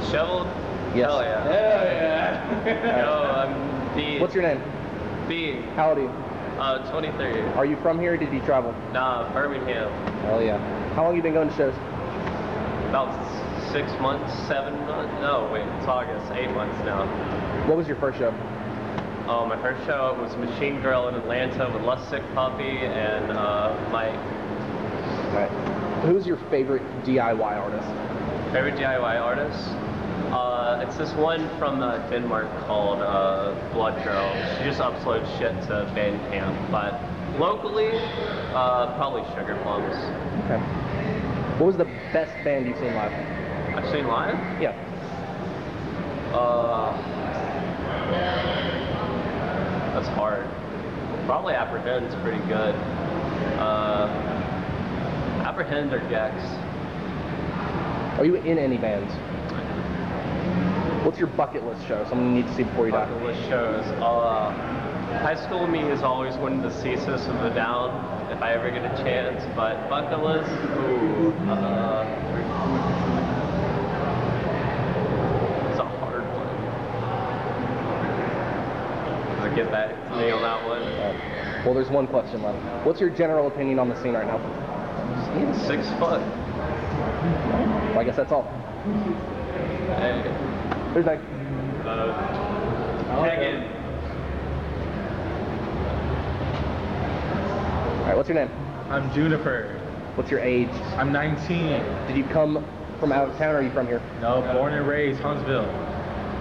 Disheveled? Yes. Hell yeah. Hell yeah. Yo, I'm B. What's your name? B. How old are you? 23. Are you from here or did you travel? Nah, Birmingham. Hell yeah. How long have you been going to shows? About 6 months, 7 months. No, wait, it's August. 8 months now. What was your first show? Oh, my first show was Machine Girl in Atlanta with Lust Sick Puppy and Mike. Alright. Who's your favorite DIY artist? Favorite DIY artist? It's this one from Denmark called Blood Girl. She just uploads shit to Bandcamp, but locally, probably Sugar Plums. Okay. What was the best band you've seen live? I've seen live? Yeah. That's hard. Probably Apprehend's pretty good. Apprehend or Gex. Are you in any bands? What's your bucket list show? Something you need to see before you die? Bucket list shows. High School Me is always wanting to see System of a Down if I ever get a chance, but bucket list, ooh, it's a hard one. Does it get back to me on that one? Well, there's one question left. What's your general opinion on the scene right now? 6 foot. Well, I guess that's all. Hey. There's like. Megan. Alright, what's your name? I'm Juniper. What's your age? I'm 19. Did you come from out of town or are you from here? No, born and raised, Huntsville.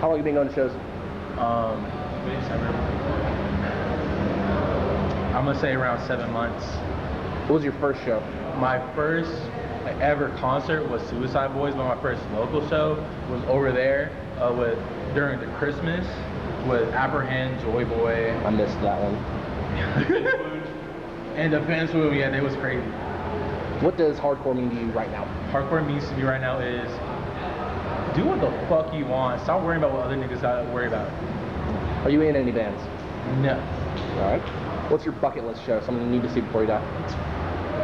How long have you been going to shows? I'm gonna say around 7 months. What was your first show? My first ever concert was Suicide Boys, but my first local show was over there during the Christmas with Apprehend, Joy Boy. I missed that one. And the fans who, yeah, it was crazy. What does hardcore mean to you right now? Hardcore means to me right now is do what the fuck you want. Stop worrying about what other niggas gotta worry about. Are you in any bands? No. Alright. What's your bucket list show? Something you need to see before you die?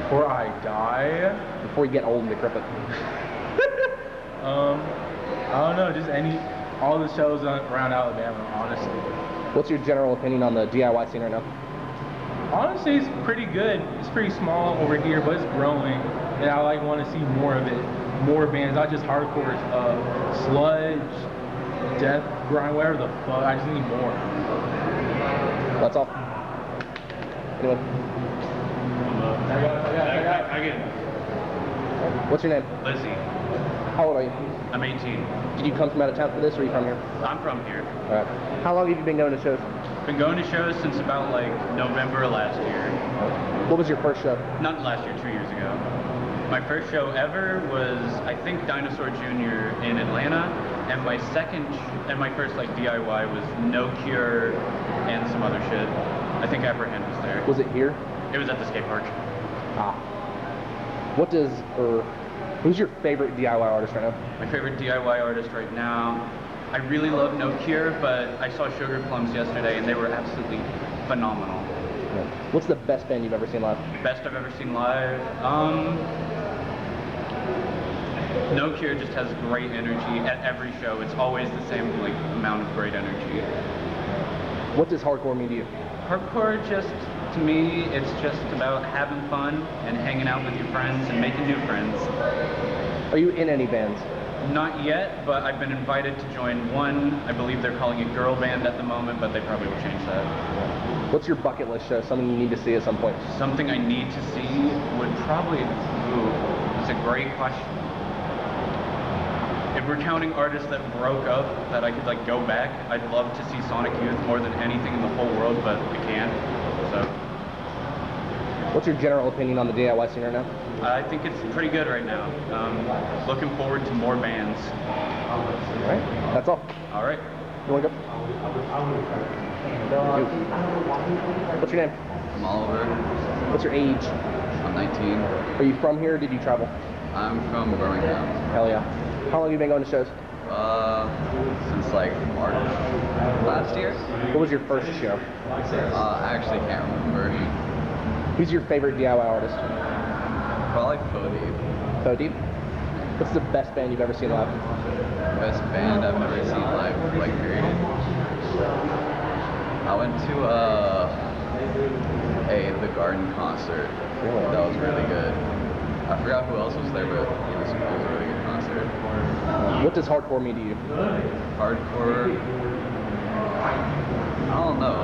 Before I die? Before you get old and decrepit. I don't know, just all the shows around Alabama, honestly. What's your general opinion on the DIY scene right now? Honestly, it's pretty good. It's pretty small over here, but it's growing, and I want to see more of it. More bands, not just hardcore, sludge, death, grind, whatever the fuck. I just need more. That's all. Anyone? I get What's your name? Lizzie. How old are you? I'm 18. Did you come from out of town for this or are you from here? I'm from here. Alright. How long have you been going to shows? Been going to shows since about like November last year. What was your first show? Not last year, 2 years ago. My first show ever was, I think, Dinosaur Jr. in Atlanta, and my first like DIY was No Cure and some other shit. I think Apprehend was there. Was it here? It was at the skate park. Ah. Who's your favorite DIY artist right now? My favorite DIY artist right now, I really love No Cure, but I saw Sugar Plums yesterday and they were absolutely phenomenal. Yeah. What's the best band you've ever seen live? Best I've ever seen live? No Cure just has great energy at every show. It's always the same amount of great energy. What does hardcore mean to you? Hardcore to me, it's just about having fun and hanging out with your friends and making new friends. Are you in any bands? Not yet, but I've been invited to join one. I believe they're calling it Girl Band at the moment, but they probably will change that. What's your bucket list show? Something you need to see at some point? Something I need to see would probably, it's a great question. If we're counting artists that broke up, that I could go back, I'd love to see Sonic Youth more than anything in the whole world, but I can't, so. What's your general opinion on the DIY scene right now? I think it's pretty good right now. Looking forward to more bands. Alright, that's all. Alright. You wanna go? What's your name? I'm Oliver. What's your age? I'm 19. Are you from here or did you travel? I'm from Birmingham. Hell yeah. How long have you been going to shows? Since March last year. What was your first show? I actually can't remember. Who's your favorite DIY artist? Probably Cody. Cody? What's the best band you've ever seen live? Best band I've ever seen live, like period. I went to the Garden concert. Really? That was really good. I forgot who else was there, but it was a really good concert. What does hardcore mean to you? Hardcore, I don't know,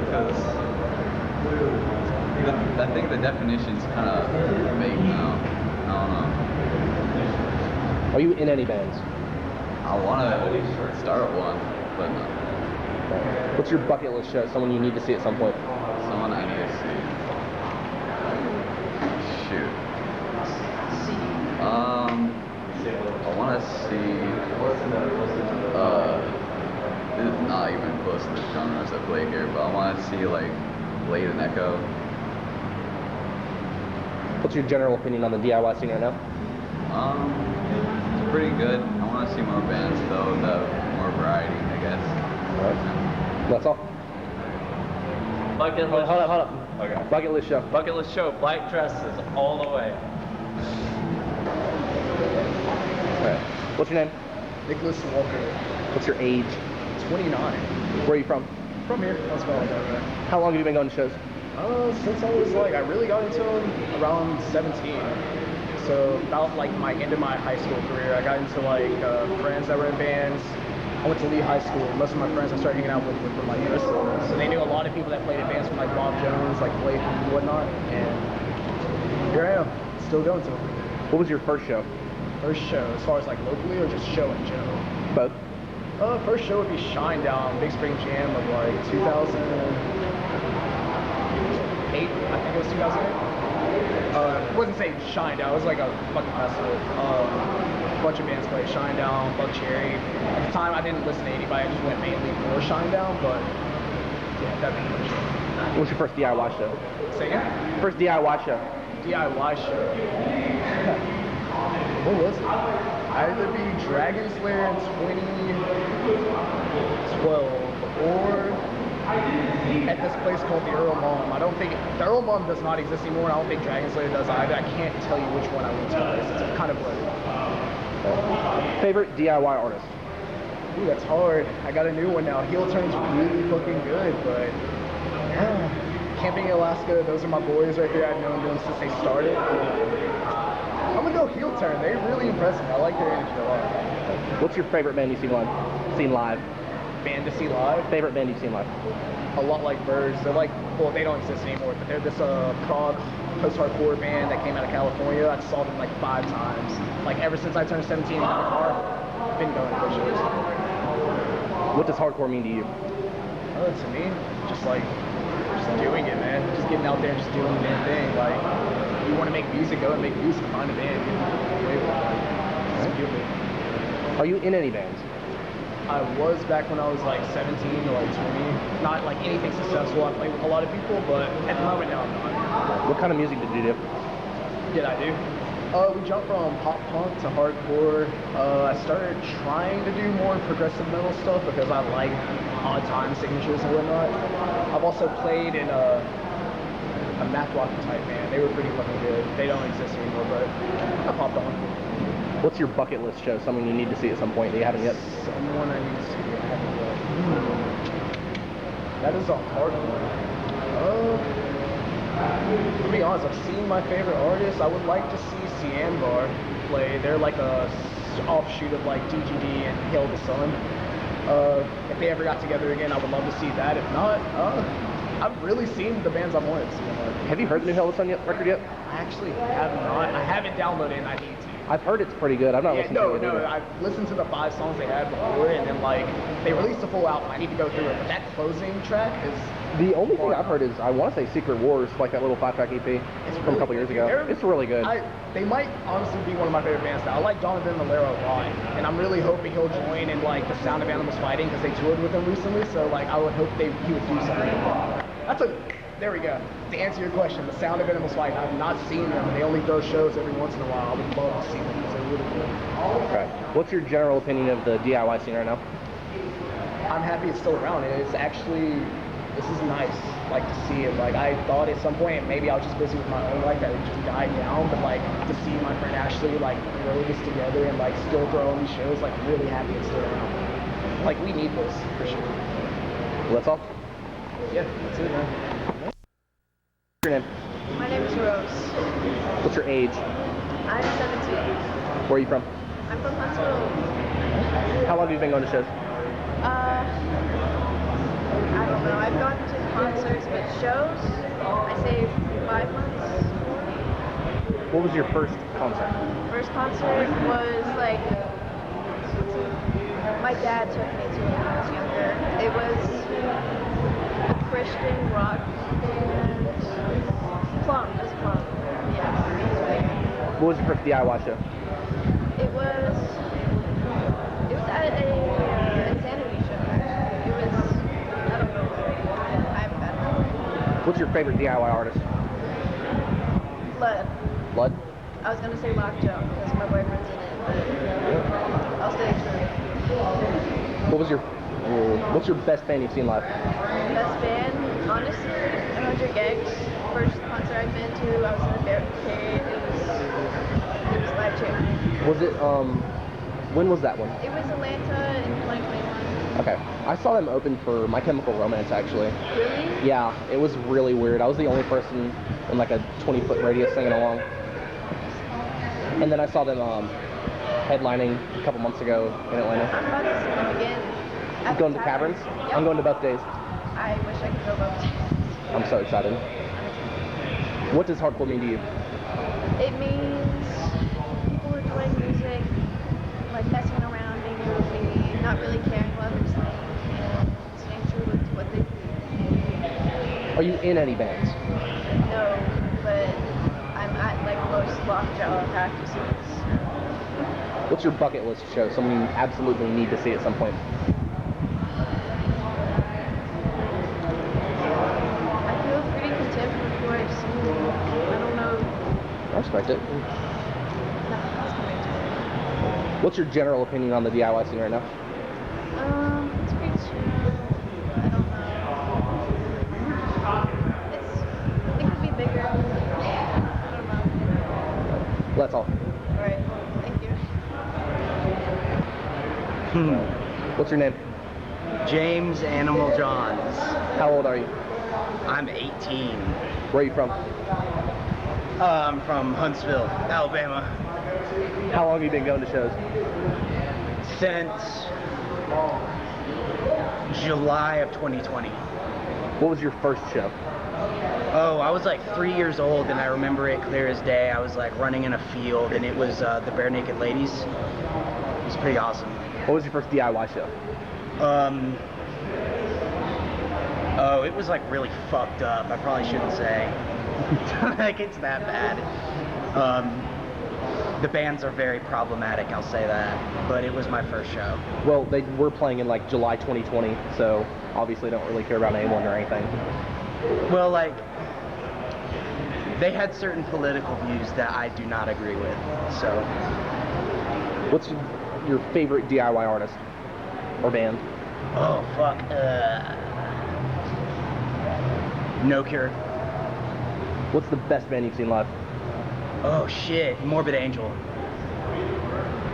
because I think the definition's kind of vague now. I don't know. Are you in any bands? I want to start one, but no. What's your bucket list show? Someone you need to see at some point? Someone I need to see. Shoot. I want to see. This is not even close to the genres I play here, but I want to see like Blade and Echo. What's your general opinion on the DIY scene right now? It's pretty good. I want to see more bands though, that have more variety, I guess. Alright. That's all. Bucket Hold list. up. Okay. Bucket list show. Bucket list show. Black dresses all the way. Alright. What's your name? Nicholas Walker, What's your age? 29. Where are you from? From here, Las Vegas. How long have you been going to shows? Since I was like, I really got into them around 17. So about like my end of my high school career, I got into like friends that were in bands. I went to Lee High School. Most of my friends I started hanging out with were from like Bristol. So they knew a lot of people that played in bands from like Bob Jones, like Blake and whatnot. And here I am, still going to them. What was your first show? First show, as far as like locally or just show in general? Both. First show would be Shine Down, Big Spring Jam of like 2008, I think it was 2008. It wasn't saying Shine Down, it was like a fucking festival. A bunch of bands played Shine Down, Bug Cherry. At the time I didn't listen to anybody, I just went mainly for Shine Down, but yeah, that'd be the first show. What was your first DIY show? Say again? First DIY show. DIY show. What was it? Either be Dragon Slayer in 2012 or at this place called the Earl Mom. I don't think the Earl Mom does not exist anymore. I don't think Dragon Slayer does either. I can't tell you which one I went to. It's kind of blurry. Favorite DIY artist? Ooh, that's hard. I got a new one now. Heel Turn's really fucking good, but Camping in Alaska, those are my boys right here. I've known them since they started. I'm gonna go Heel Turn. They're really impressive. I like their energy a lot. What's your favorite band you've seen live? Band to see live? Favorite band you've seen live? A lot like Birds. They're like, well, they don't exist anymore, but they're this prog post-hardcore band that came out of California. I saw them like 5 times. Like ever since I turned 17 and got a car, I've been going to those shows. What does hardcore mean to you? To me, just doing it, man. Just getting out there and just doing the damn thing. Like, you want to make music, go and make music, find a band. It's beautiful. Are you in any bands? I was back when I was like 17 to like 20. Not like anything successful. I played with a lot of people, but at the moment now I'm not. What kind of music did you do? Did I do? We jumped from pop punk to hardcore. I started trying to do more progressive metal stuff because I like odd time signatures and whatnot. I've also played in a math rock type band. They were pretty fucking good. They don't exist anymore, but I popped on. What's your bucket list show? Someone you need to see at some point that you haven't yet? Someone I need to see that I haven't yet. That is a hard one. To be honest, I've seen my favorite artists. I would like to see Cianbar play. They're like a offshoot of like DGD and Hail the Sun. If they ever got together again, I would love to see that. If not, I've really seen the bands I've wanted to see. Have you heard the new Hail the Sun record yet? I actually have not. I haven't downloaded it and I need to. I've heard it's pretty good. I've not listened to it. No, I've listened to the 5 songs they had before, and then like they released a full album. I need to go through it, but that closing track is the only thing I've heard is I want to say Secret Wars, like that little 5-track EP from a couple years ago. It's really good. They might honestly be one of my favorite bands now. I like Donovan Valero a lot, and I'm really hoping he'll join in like the Sound of Animals Fighting because they toured with him recently. So like I would hope he would do something. There we go. To answer your question, the Sound of Animals Fighting. I've not seen them. They only throw shows every once in a while. I would love to see them because they're really good. Right. What's your general opinion of the DIY scene right now? I'm happy it's still around. It's actually this is nice, like to see it. Like I thought at some point maybe I was just busy with my own life that it just died down, but like to see my friend Ashley like throw this together and like still throw on these shows, like really happy it's still around. Like we need this for sure. Well, that's all. Yeah, that's it, man. What's your name? My name is Rose. What's your age? I'm 17. Where are you from? I'm from Huntsville. How long have you been going to shows? I don't know. I've gone to concerts, but shows, I say 5 months. What was your first concert? First concert was like, my dad took me to it when I was younger. It was a Christian rock band. Plum, it was Plum. Yeah. What was your first DIY show? It was at a insanity show. It was, I don't know. I have a bad memory. What's your favorite DIY artist? Blood. Blood? I was gonna say Lockjaw because my boyfriend's in it, but I'll stay true. What's your best band you've seen live? Best band, honestly, 100 Gags. First concert I've been to, I was in the barricade. It was life-changing. Was it when was that one? It was Atlanta in 2021. Okay. I saw them open for My Chemical Romance actually. Really? Yeah, it was really weird. I was the only person in like a 20-foot radius singing along. And then I saw them headlining a couple months ago in Atlanta. I'm about to see them again. At Going the to Caverns? Yep. I'm going to both days. I wish I could go both days. I'm so excited. What does hardcore mean to you? It means people enjoying music, like messing around, being goofy, not really caring what others think, and staying true to what they believe. Are you in any bands? No, but I'm at like most lockjaw practices. What's your bucket list show? Something you absolutely need to see at some point. I feel pretty content with what I've seen. I don't know. I respect it. Nothing else coming to me. What's your general opinion on the DIY scene right now? It's pretty chill. I don't know. It could be bigger. I don't know. Well, that's all. Alright, thank you. What's your name? James Animal Johns. How old are you? I'm 18. Where are you from? I'm from Huntsville, Alabama. How long have you been going to shows? Since July of 2020. What was your first show? Oh, I was like 3 years old and I remember it clear as day. I was like running in a field and it was the Bare Naked Ladies. It was pretty awesome. What was your first DIY show? Oh, it was like really fucked up. I probably shouldn't say. Like it's that bad. The bands are very problematic, I'll say that. But it was my first show. Well, they were playing in like July 2020, so obviously don't really care about anyone or anything. Well, like, they had certain political views that I do not agree with, so. What's your favorite DIY artist or band? Oh, fuck. No Cure. What's the best band you've seen live? Oh, shit. Morbid Angel.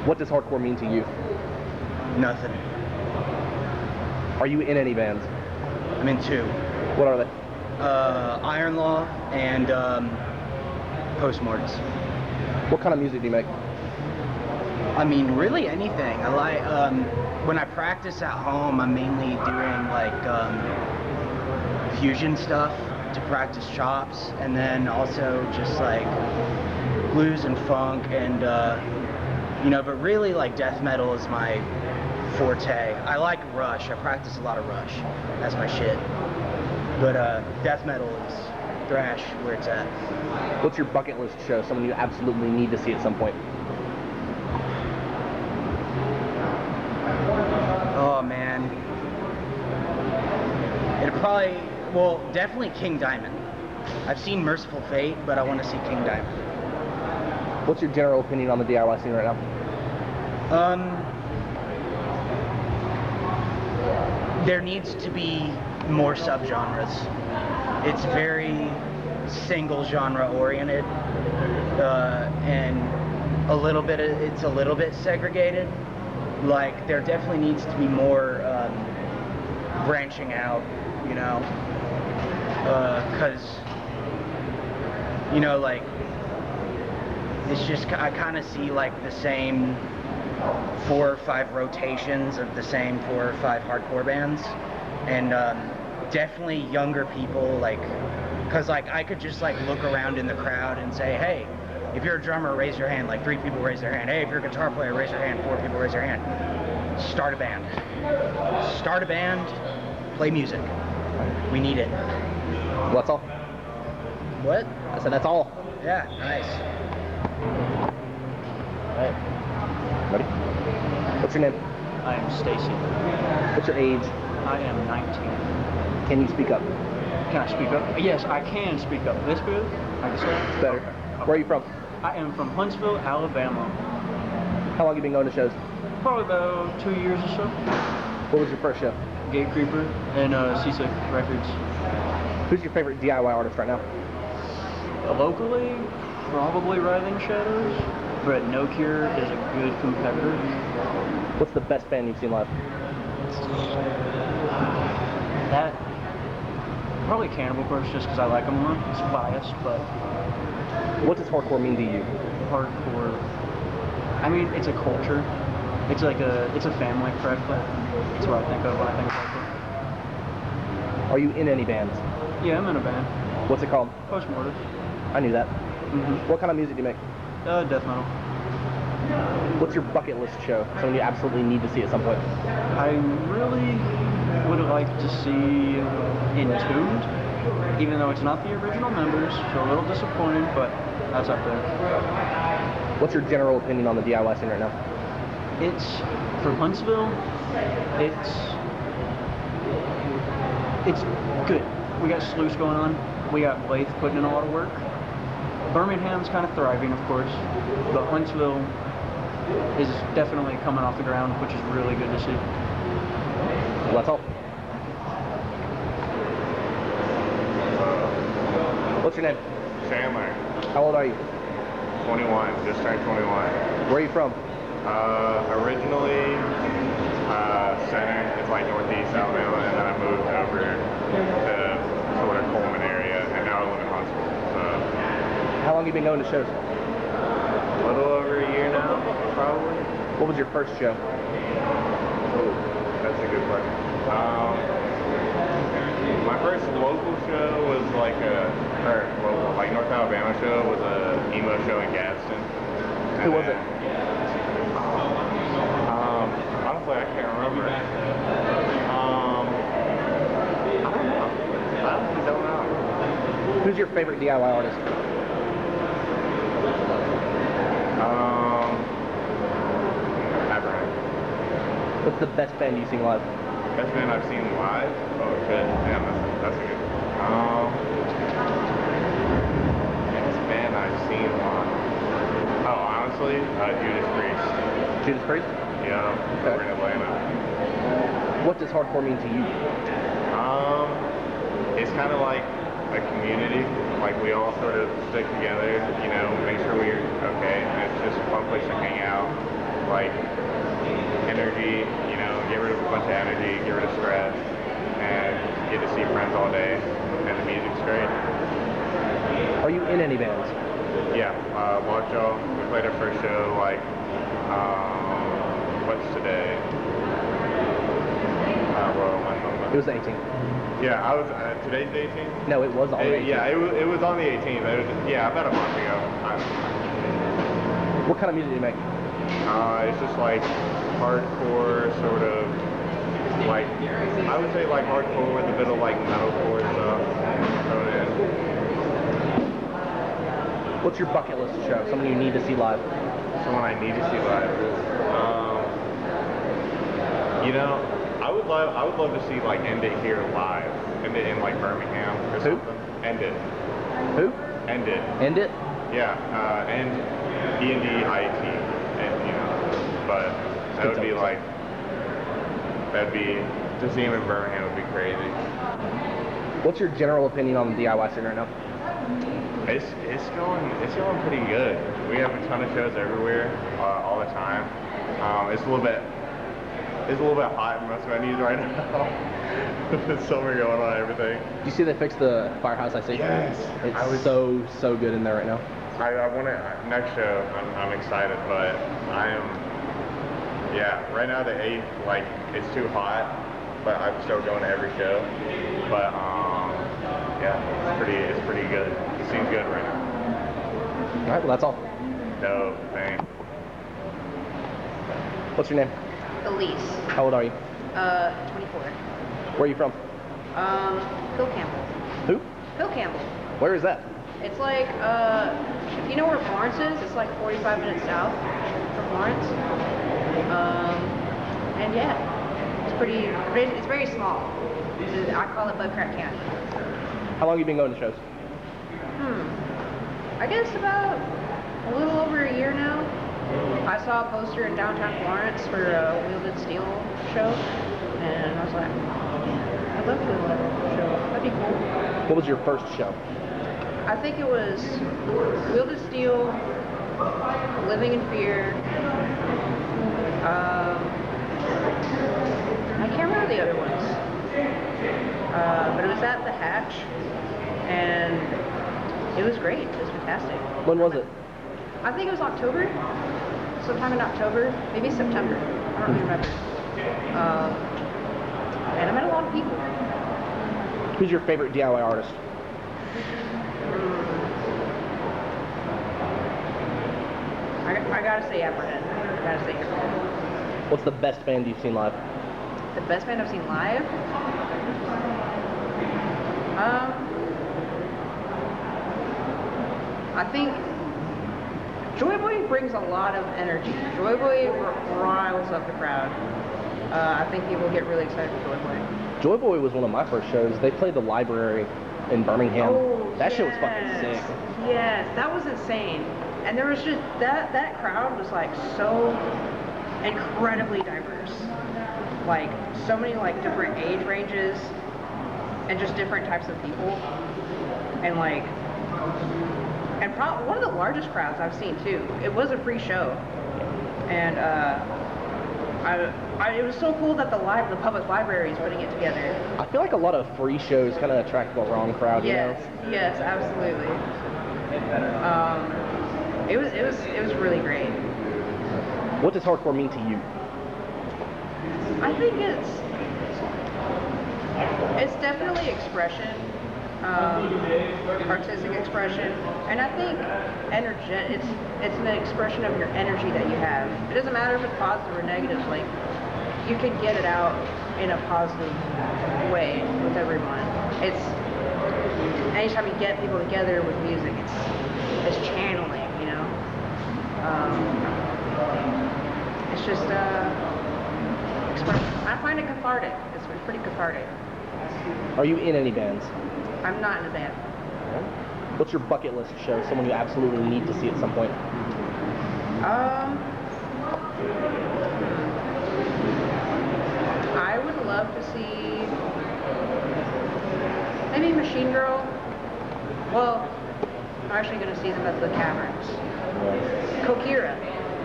What does hardcore mean to you? Nothing. Are you in any bands? I'm in two. What are they? Iron Law and Postmorts. What kind of music do you make? I mean, really anything. I like, when I practice at home, I'm mainly doing like fusion stuff to practice chops, and then also just like blues and funk and you know, but really like death metal is my forte. I like Rush. I practice a lot of Rush. That's my shit. But death metal is thrash where it's at. What's your bucket list show? Someone you absolutely need to see at some point. Oh man. It'd probably, well, definitely King Diamond. I've seen Merciful Fate, but I want to see King Diamond. What's your general opinion on the DIY scene right now? There needs to be more subgenres. It's very single genre oriented, and it's a little bit segregated. Like there definitely needs to be more branching out, you know, because you know, like it's just I kind of see like the same 4 or 5 rotations of the same 4 or 5 hardcore bands, and definitely younger people, like, because like I could just like look around in the crowd and say, hey, if you're a drummer, raise your hand. Like 3 people raise their hand. Hey, if you're a guitar player, raise your hand. 4 people raise their hand. Start a band. Start a band. Play music. We need it. That's all. What? I said that's all. Yeah, nice. All right. Ready? What's your name? I am Stacy. What's your age? I am 19. Can you speak up? Can I speak up? Yes, I can speak up. This good? I can say? It's better. Where are you from? I am from Huntsville, Alabama. How long have you been going to shows? Probably about 2 years or so. What was your first show? Gate Creeper and C6 Records. Who's your favorite DIY artist right now? Locally, probably Writhing Shadows, but No Cure is a good competitor. What's the best band you've seen live? That, probably Cannibal Corpse, just because I like them more. It's biased, but What does hardcore mean to you? hardcore, I mean, it's a culture. It's like it's a family, practically. That's what I think of when I think of hardcore. Are you in any bands? Yeah, I'm in a band. What's it called? Postmortem. I knew that. Mm-hmm. What kind of music do you make? Death metal. What's your bucket list show? Something you absolutely need to see at some point. I really would like to see Entombed, even though it's not the original members, so a little disappointed, but that's up there. What's your general opinion on the DIY scene right now? It's, from Huntsville, it's good. We got Sluice going on. We got Blythe putting in a lot of work. Birmingham's kind of thriving, of course, but Huntsville is definitely coming off the ground, which is really good to see. Well, that's all. What's your name? Chandler, How old are you? 21, just turned 21. Where are you from? Originally, center, it's like northeast Alabama, and then I moved over to sort of Coleman area, and now I live in Huntsville. So, How long have you been going to shows? a little over a year now, probably. What was your first show? Ooh, that's a good question. My first local show was like like North Alabama show was a emo show in Gadsden. Who was it? Honestly, I can't remember. I honestly don't know. Who's your favorite DIY artist? Abraham. What's the best band you've seen live? Best band I've seen live? Oh shit, damn, that's a good one. Best band I've seen live. Oh, honestly, Judas Priest. Judas Priest? Yeah, over in Atlanta. What does hardcore mean to you? It's kind of like a community. Like we all sort of stick together, you know, make sure we're okay. And it's just a fun place to hang out. Like energy, you know, get rid of a bunch of energy, get rid of stress, and get to see friends all day. And the music's great. Are you in any bands? Yeah, Lockjaw. We played our first show like what's today? Well, my phone. It was the 18th. Yeah, I was. Today's the 18th. No, it was on the 18th. Yeah, it was on the 18th. Yeah, about a month ago. What kind of music do you make? It's just like hardcore, sort of like I would say like hardcore with a bit of like metalcore stuff thrown in. What's your bucket list show? Something you need to see live? Someone I need to see live. You know, I would love to see like End It here live. End It in like Birmingham or Who? something. End It. Who? End It. End It? Yeah, and ENDIT, and you know, but that would be like that'd be, to see him in Birmingham would be crazy. What's your general opinion on the DIY scene right now? It's going pretty good. We have a ton of shows everywhere, all the time. It's a little bit hot in most venues right now. There's summer going on and everything. Do you see they fixed the firehouse? I see. Yes. It's so good in there right now. I want to, next show, I'm excited, but right now the 8th, like, it's too hot, but I'm still going to every show. But, it's pretty good. It seems good right now. All right, well, that's all. Dope, thanks. What's your name? Elise. How old are you? 24. Where are you from? Phil Campbell. Who? Phil Campbell. Where is that? It's like, if you know where Florence is, it's like 45 minutes south from Florence. And yeah, it's very small. I call it Buckcraft County. How long have you been going to shows? I guess about a little over a year now. I saw a poster in downtown Florence for a Wielded Steel show, and I was like, yeah, I'd love to go to that show. That'd be cool. What was your first show? I think it was Wielded Steel, Living in Fear. I can't remember the other ones. But it was at the Hatch, and it was great. It was fantastic. When was it? I think it was October. Sometime in October, maybe September. I don't really remember. And I met a lot of people. Who's your favorite DIY artist? I gotta say Apperhead. What's the best band you've seen live? The best band I've seen live? I think Joy Boy brings a lot of energy. Joy Boy riles up the crowd. I think people get really excited for Joy Boy. Joy Boy was one of my first shows. They played the Library in Birmingham. Oh, that yes. shit was fucking sick. Yes, that was insane. And there was just, that crowd was like so incredibly diverse. Like so many like different age ranges and just different types of people. And like, and probably one of the largest crowds I've seen too. It was a free show. And it was so cool that the public library is putting it together. I feel like a lot of free shows kind of attract the wrong crowd, Yes, you know? yes, absolutely. It was really great. What does hardcore mean to you? I think it's definitely expression, artistic expression, and I think it's an expression of your energy that you have. It doesn't matter if it's positive or negative. Like you can get it out in a positive way with everyone. It's anytime you get people together with music, it's channeling, you know. It's just I find it cathartic. It's pretty cathartic. Are you in any bands? I'm not in a band. What's your bucket list show? Someone you absolutely need to see at some point? I would love to see maybe Machine Girl. Well, I'm actually going to see them at the Caverns. Kokira.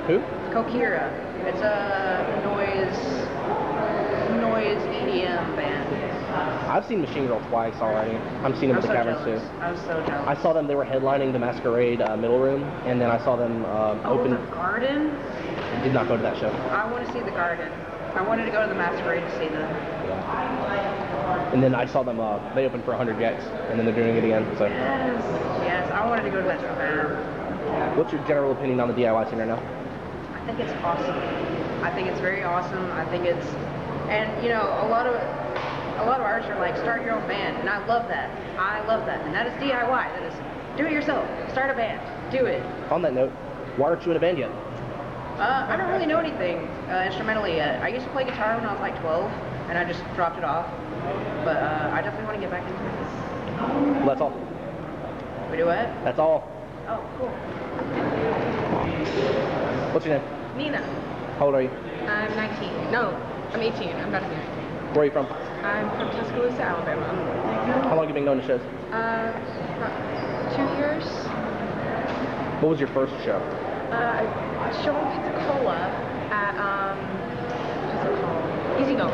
Who? Kokira. It's a noise EDM band. I've seen Machine Girl twice already. I'm seeing them at the Caverns too. I was so jealous. I saw them, they were headlining the Masquerade Middle Room, and then I saw them open. The Garden? Did not go to that show. I want to see the Garden. I wanted to go to the Masquerade to see them. And then I saw them, they opened for 100 Gex, and then they're doing it again, so. Yes, I wanted to go to that so bad. What's your general opinion on the DIY scene right now? I think it's awesome. I think it's very awesome. I think it's, and you know, a lot of artists are like, start your own band, and I love that. I love that, and that is DIY. That is, do it yourself. Start a band. Do it. On that note, why aren't you in a band yet? I don't really know anything instrumentally yet. I used to play guitar when I was like 12, and I just dropped it off. But I definitely want to get back into it. Well, that's all. We do what? That's all. Oh, cool. What's your name? Nina. How old are you? I'm 19. No, I'm 18. I'm about to be 19. Where are you from? I'm from Tuscaloosa, Alabama. How long have you been going to shows? About 2 years. What was your first show? Show in Pensacola at, what's it called? Easy Going.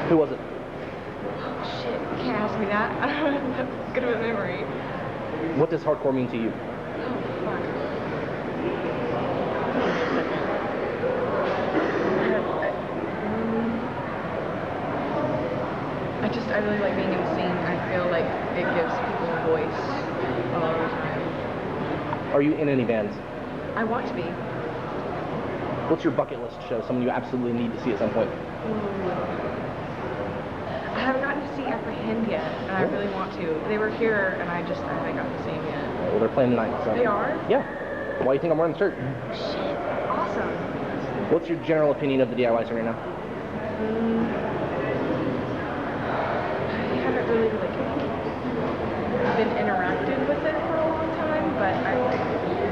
Who was it? Oh, shit. You can't ask me that. I don't have that good of a memory. What does hardcore mean to you? Oh, fuck. I really like being in the scene. I feel like it gives people a voice all the time. Are you in any bands? I want to be. What's your bucket list show? Someone you absolutely need to see at some point? I haven't gotten to see Apprehend yet, and I really want to. They were here, and I haven't gotten to see them yet. Well, they're playing tonight, so. They are? Yeah. Why do you think I'm wearing the shirt? Shit. Awesome. What's your general opinion of the DIY scene right now? I haven't really been interacted with it for a long time, but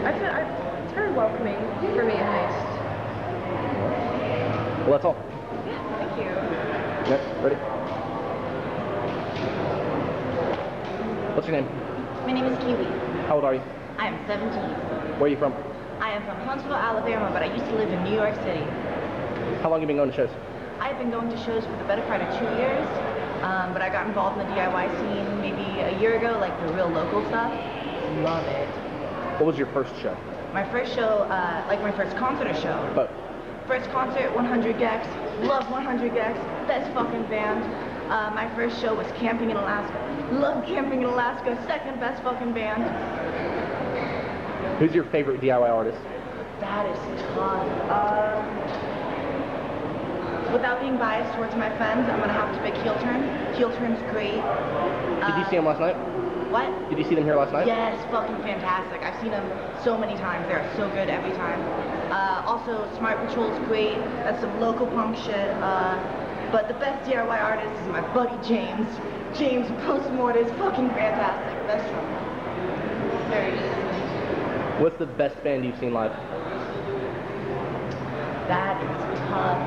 I feel it's very welcoming for me at least. Well, that's all. Yeah, thank you. Yep, ready? What's your name? My name is Kiwi. How old are you? I am 17. Where are you from? I am from Huntsville, Alabama, but I used to live in New York City. How long have you been going to shows? I've been going to shows for the better part of 2 years, but I got involved in the DIY scene maybe a year ago, like the real local stuff. Love it. What was your first show? My first show, like my first concert or show. Both. First concert, 100 Gex. Love 100 Gex. Best fucking band. My first show was Camping in Alaska. Love Camping in Alaska. Second best fucking band. Who's your favorite DIY artist? That is tough. Without being biased towards my friends, I'm gonna have to pick Heel Turn. Heel Turn's great. Did you see them last night? What? Did you see them here last night? Yes, fucking fantastic. I've seen them so many times. They're so good every time. Also, Smart Patrol's great. That's some local punk shit. But the best DIY artist is my buddy James. James Postmort is fucking fantastic. Best one. Very good. What's the best band you've seen live? That is tough.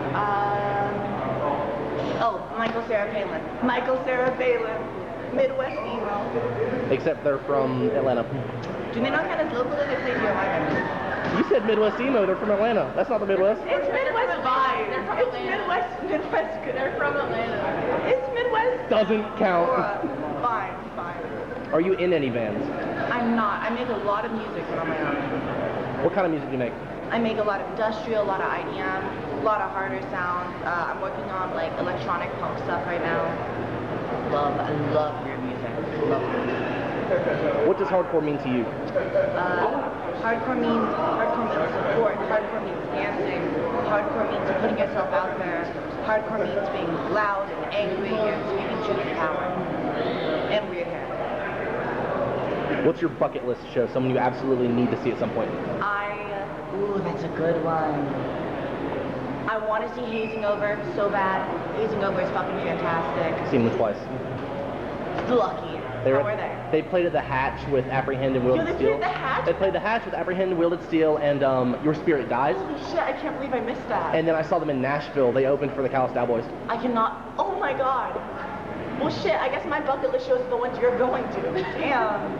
Michael Sarah Palin. Michael Sarah Palin. Midwest emo. Except they're from Atlanta. Do they not count as local if they play DIY? You said Midwest emo, they're from Atlanta. That's not the Midwest. It's Midwest vibe. They're from It's Atlanta. Midwest. They're from Atlanta. It's Midwest. Doesn't count. Fine. Are you in any bands? I'm not. I make a lot of music, but on my own. What kind of music do you make? I make a lot of industrial, a lot of IDM, a lot of harder sounds. I'm working on like electronic punk stuff right now. I love your music. Love it. What does hardcore mean to you? Hardcore means support. Hardcore means dancing. Hardcore means putting yourself out there. Hardcore means being loud and angry and speaking truth to power. And weird hair. What's your bucket list show? Someone you absolutely need to see at some point. Ooh, that's a good one. I want to see Hazing Over so bad. Hazing Over is fucking fantastic. Seen them twice. Lucky. How were they? They played at the Hatch with Apprehend and Wielded They Steel. played the Hatch? They played the Hatch with Apprehend and Wielded Steel and Your Spirit Dies. Holy shit, I can't believe I missed that. And then I saw them in Nashville. They opened for the Callous Cowboys. I cannot. Oh my god. Well, shit, I guess my bucket list shows are the ones you're going to. Damn.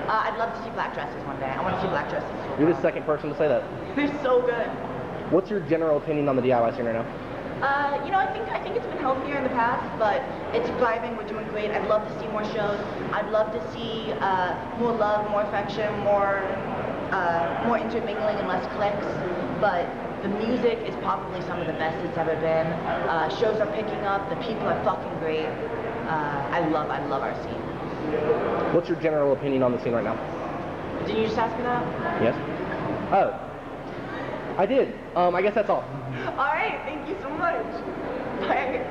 I'd love to see Black Dresses one day. I want to see Black Dresses. You're the second person to say that. They're so good. What's your general opinion on the DIY scene right now? I think it's been healthier in the past, but it's thriving. We're doing great. I'd love to see more shows. I'd love to see more love, more affection, more intermingling and less cliques. But the music is probably some of the best it's ever been. Shows are picking up. The people are fucking great. I love our scene. What's your general opinion on the scene right now? Did you just ask me that? Yes. Oh. I did. I guess that's all. All right. Thank you so much. Bye.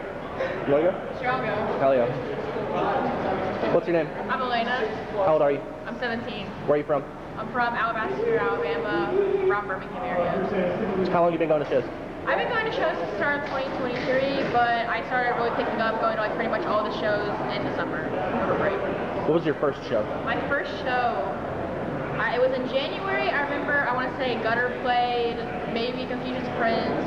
You want to go? Sure, I'll go. Hell yeah. What's your name? I'm Elena. How old are you? I'm 17. Where are you from? I'm from Alabaster, Alabama, from Birmingham area. How long have you been going to shows? I've been going to shows since the start of 2023, but I started really picking up, going to like pretty much all the shows in the summer over break. What was your first show? My first show, it was in January. I remember, I want to say Gutter played, maybe Confusion's Prince.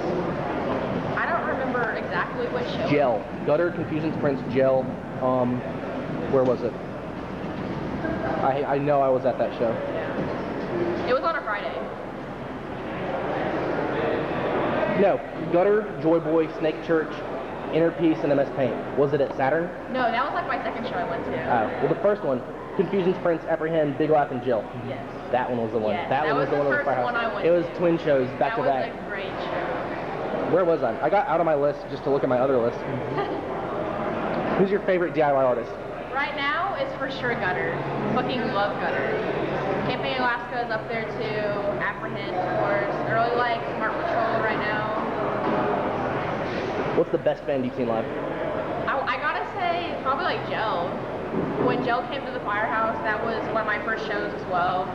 I don't remember remember exactly which show. Gel. Gutter, Confusions Prince, Gel. Where was it? I know I was at that show. It was on a Friday. No. Gutter, Joy Boy, Snake Church, Inner Peace, and MS Paint. Was it at Saturn? No, that was like my second show I went to. Well, the first one, Confusions Prince, Apprehend, Big Laugh, and Jill. Yes. That one was the one. Yes, that one was the one the that was first Firehouse. one I went It was to. twin shows back to back. That was a great show. Where was I? I got out of my list just to look at my other list. Who's your favorite DIY artist? Right now, it's for sure Gutter. Fucking love Gutter. Camping Alaska is up there too. Apprehend, of course. I really like Smart Patrol right now. What's the best band you've seen live? I gotta say, probably like Gel. When Gel came to the Firehouse, that was one of my first shows as well.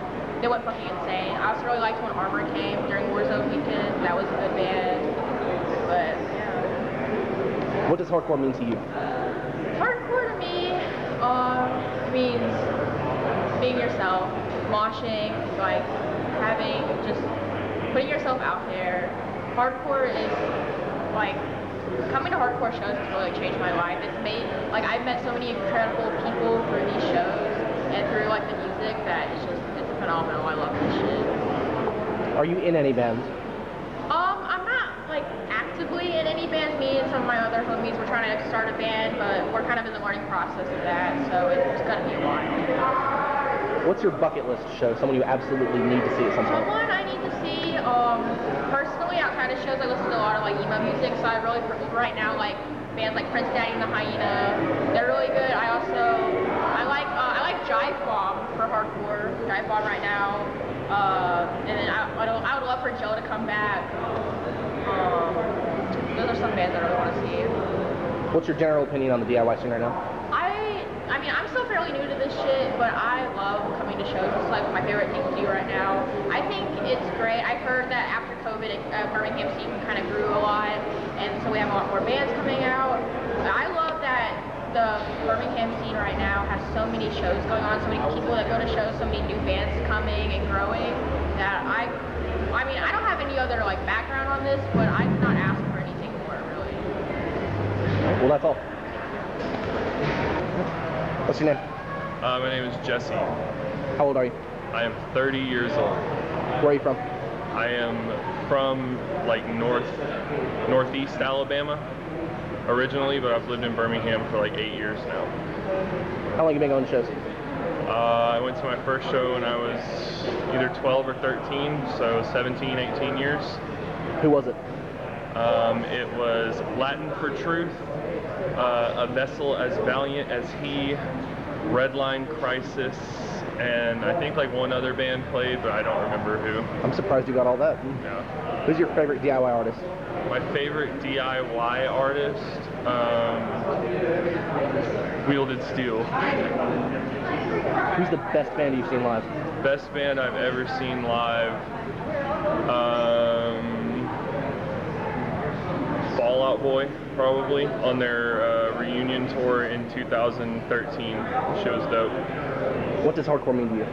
They went fucking insane. I also really liked when Armor came during Warzone weekend. That was a good band. But yeah. What does hardcore mean to you? Hardcore to me means being yourself, moshing, like having just putting yourself out there. Hardcore is like coming to hardcore shows has really changed my life. It's made like I've met so many incredible people through these shows and through like the music that it's phenomenal. I love this shit. Are you in any bands? I'm not like actively in any bands. Me and some of my other homies we're trying to start a band, but we're kind of in the learning process of that, so it's gonna be a while. What's your bucket list show? Someone you absolutely need to see at some point. Someone I need to see, personally outside of shows I listen to a lot of like emo music, so I really right now like bands like Prince Daddy and the Hyena. They're really good. I like Jive Bomb for hardcore. Jive Bomb right now. And then I would love for Joe to come back. Those are some bands that I really want to see. What's your general opinion on the DIY scene right now? I mean, I'm still fairly new to this shit, but I love coming to shows. It's like my favorite thing to do right now. I think it's great. I've heard that after COVID, Birmingham scene kind of grew a lot, and so we have a lot more bands coming out. I love that the Birmingham scene right now has so many shows going on, so many people that go to shows, so many new bands coming and growing, that I mean, I don't have any other like background on this, but I could not ask for anything more, really. Well, that's all. What's your name? My name is Jesse. How old are you? I am 30 years old. Where are you from? I am from like northeast Alabama originally, but I've lived in Birmingham for like 8 years now. How long have you been going to shows? I went to my first show when I was either 12 or 13, so 17, 18 years. Who was it? It was Latin for Truth, A Vessel as Valiant as He, Redline Crisis, and I think like one other band played, but I don't remember who. I'm surprised you got all that. Yeah. Who's your favorite DIY artist? My favorite DIY artist, Wielded Steel. Who's the best band you've seen live? Best band I've ever seen live, Fall Out Boy, probably, on their reunion tour in 2013. The show's dope. What does hardcore mean to you?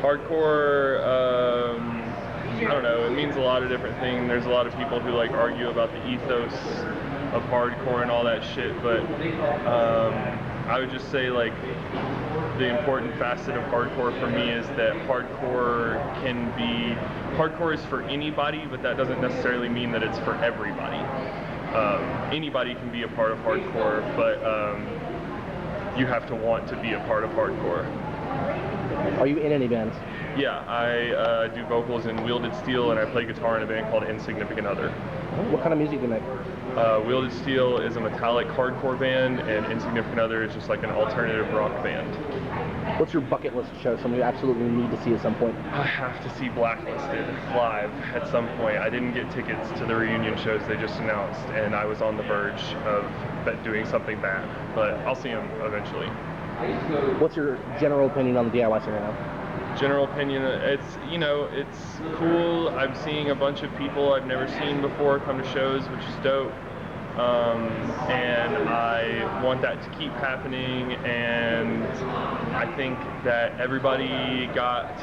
Hardcore, I don't know, it means a lot of different things. There's a lot of people who like argue about the ethos of hardcore and all that shit, but I would just say like the important facet of hardcore for me is that hardcore is for anybody, but that doesn't necessarily mean that it's for everybody. Anybody can be a part of hardcore, but you have to want to be a part of hardcore. Are you in any bands? Yeah, I do vocals in Wielded Steel, and I play guitar in a band called Insignificant Other. What kind of music do you make? Wielded Steel is a metallic hardcore band, and Insignificant Other is just like an alternative rock band. What's your bucket list show, something you absolutely need to see at some point? I have to see Blacklisted live at some point. I didn't get tickets to the reunion shows they just announced, and I was on the verge of doing something bad, but I'll see them eventually. What's your general opinion on the DIY scene right now? General opinion, it's cool. I'm seeing a bunch of people I've never seen before come to shows, which is dope. And I want that to keep happening, and I think that everybody got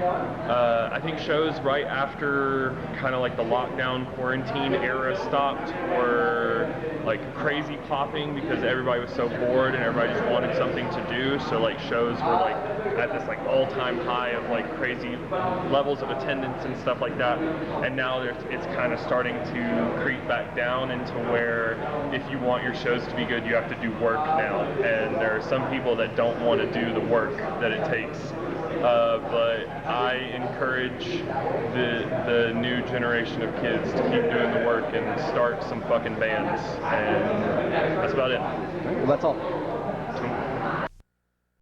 I think shows right after kind of like the lockdown quarantine era stopped were like crazy popping because everybody was so bored and everybody just wanted something to do. So like shows were like at this like all-time high of like crazy levels of attendance and stuff like that. And now it's kind of starting to creep back down into where if you want your shows to be good, you have to do work now. And there are some people that don't want to do the work that it takes. But I encourage the new generation of kids to keep doing the work and start some fucking bands. And that's about it. Well, that's all.